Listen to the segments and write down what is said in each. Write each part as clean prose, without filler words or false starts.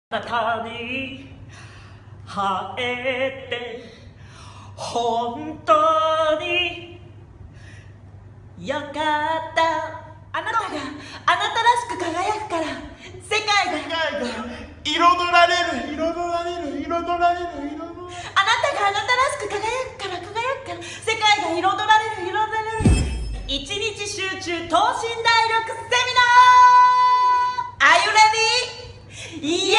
あなたに会えて本当によかった。あなたがあなたらしく輝くから世界が彩られる、彩られる、彩られる、彩られる。あなたがあなたらしく輝くから世界が彩られる、彩られる。一日集中等身大力セミナー Are you ready? Yeah!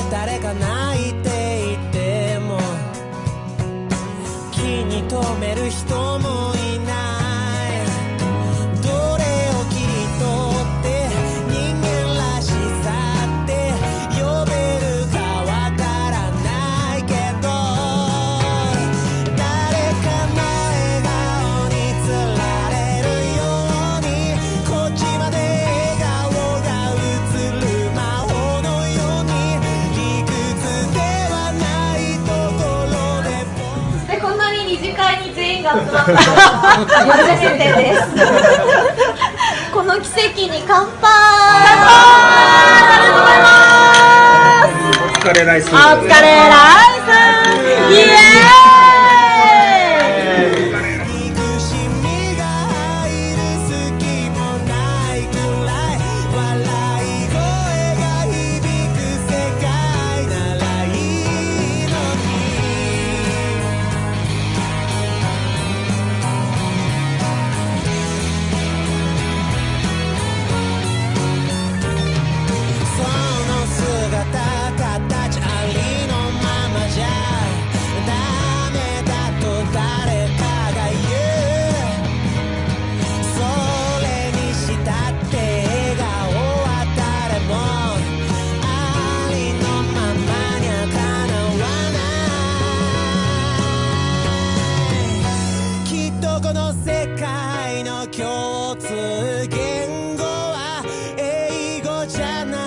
誰か泣いていても気に留める人もいない。どれを切り取って人間らしさって呼べるかわからないけど、誰かの笑顔につられるようにこっちまで笑顔が映る魔法のように二次会に全員が集まった初めてですこの奇跡に乾杯。ありがとうございます。お疲れライス。お疲れライス。イエーイ。この世界の共通言語は英語じゃない。